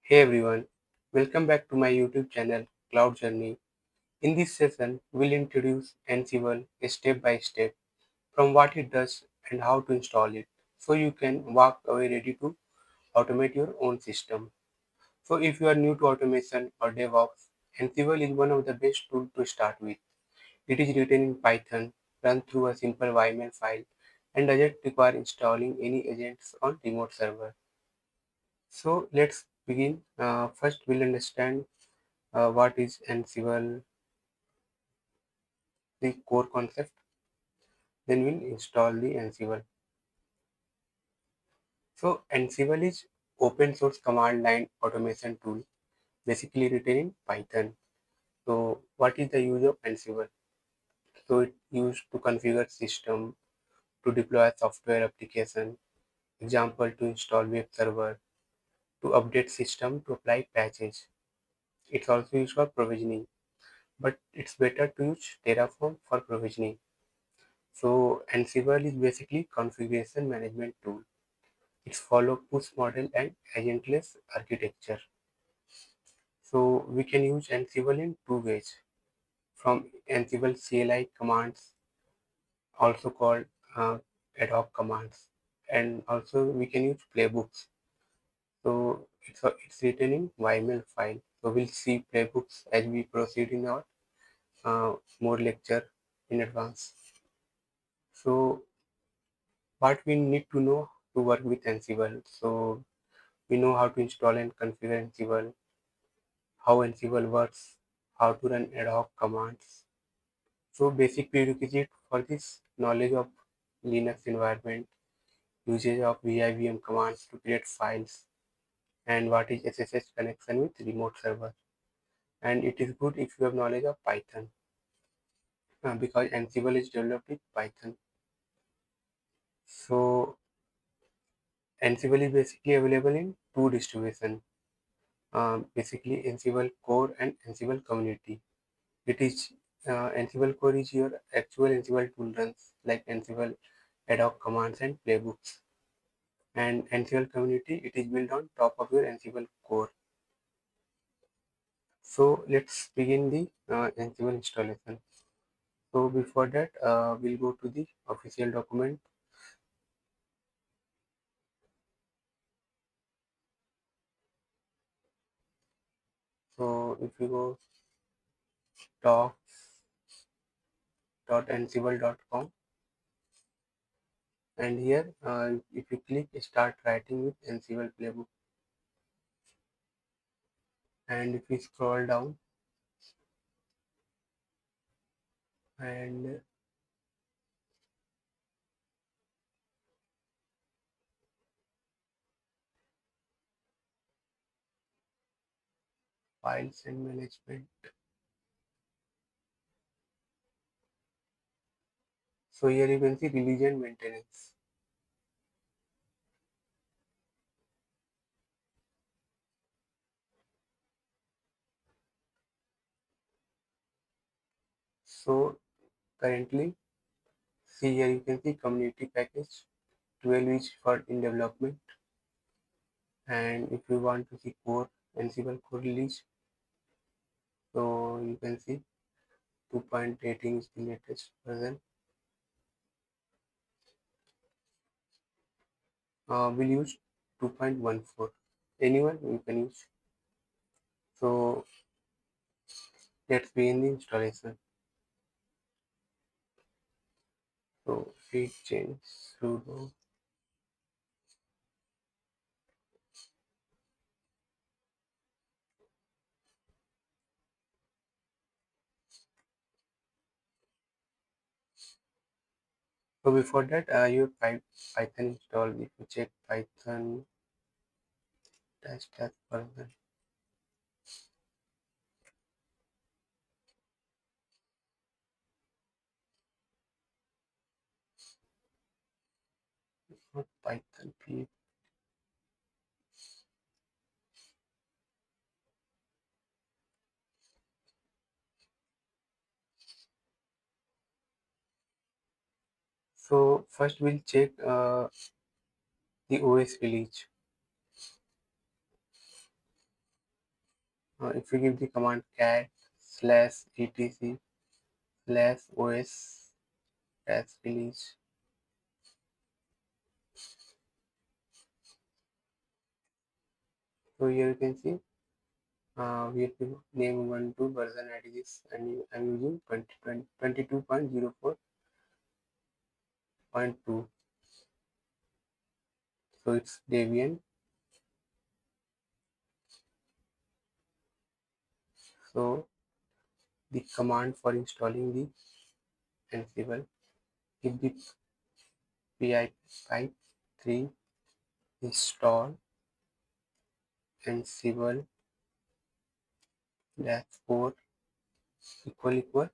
Hey everyone, welcome back to my YouTube channel Cloud Journey. In this session, we'll introduce Ansible step by step from what it does and how to install it so you can walk away ready to automate your own system. So if you are new to automation or DevOps, Ansible is one of the best tools to start with. It is written in Python, run through a simple YAML file, and doesn't require installing any agents on remote server. So let's begin. First, we'll understand what is Ansible, the core concept. Then we'll install the Ansible. So Ansible is open source command line automation tool, basically written in Python. So what is the use of Ansible? So it used to configure system, to deploy software application, example to install web server, to update system, to apply patches. It's also used for provisioning, but it's better to use Terraform for provisioning. So Ansible is basically configuration management tool. It's follow push model and agentless architecture. So we can use Ansible in two ways. From Ansible CLI commands, also called uh, ad hoc commands, and also we can use playbooks. So it's written in YAML file. So we'll see playbooks as we proceed in our more lecture in advance. So what we need to know to work with Ansible. So we know how to install and configure Ansible, how Ansible works, how to run ad hoc commands. So basic prerequisite for this knowledge of Linux environment, usage of VIVM commands to create files, and what is SSH connection with remote server. And it is good if you have knowledge of Python because Ansible is developed with Python. So Ansible is basically available in two distributions, basically Ansible Core and Ansible Community. It is Ansible Core is your actual Ansible tool runs like Ansible ad hoc commands and playbooks. And Ansible Community, it is built on top of your Ansible Core. So let's begin the Ansible installation. So before that, we'll go to the official document. So if you go docs.ansible.com, and here if you click start writing with Ansible playbook, and if you scroll down and files and management. So here you can see release and maintenance. So currently, see here you can see community package 12 is for in development, and if you want to see core Ansible core release, so you can see 2.18 is the latest version. We'll use 2.14. Anyone you can use. So let's begin the installation. So git change sudo. So before that, your Python install. If you check Python dash dash version, not Python pip. So first we'll check the OS release. If you give the command cat /etc /os release, so here you can see we have to name Ubuntu version ID this, and I'm using 22.04.2, so it's Debian. So the command for installing the Ansible, give the pip3 install Ansible -4 equal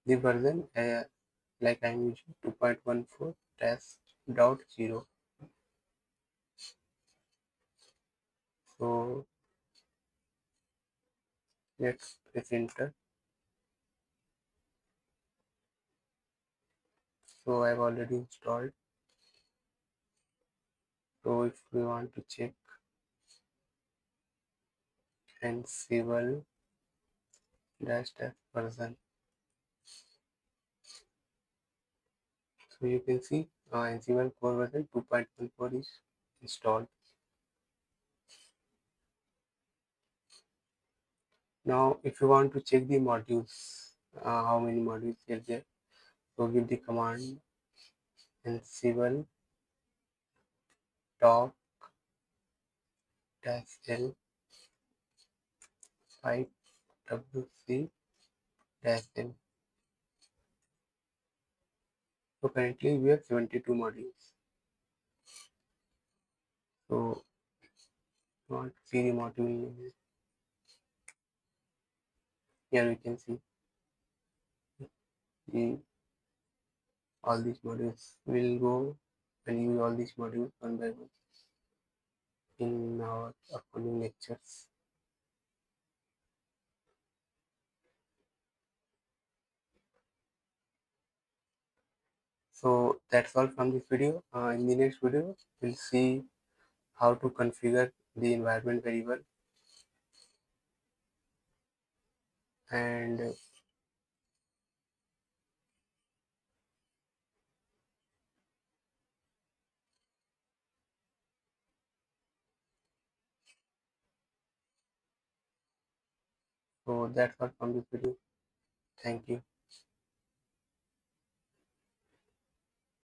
the version like I'm using 2.14 test.0. So let's press enter. So I've already installed. So if we want to check Ansible -test version, so you can see Ansible core version 2.14 is installed. Now if you want to check the modules, how many modules are there, so give the command Ansible top -l 5wc -l. So currently we have 72 modules. So you want to see the module name. Here we can see the all these modules. We'll go and use all these modules one by one in our upcoming lectures. So that's all from this video. In the next video, we'll see how to configure the environment variable, and so that's all from this video. Thank you.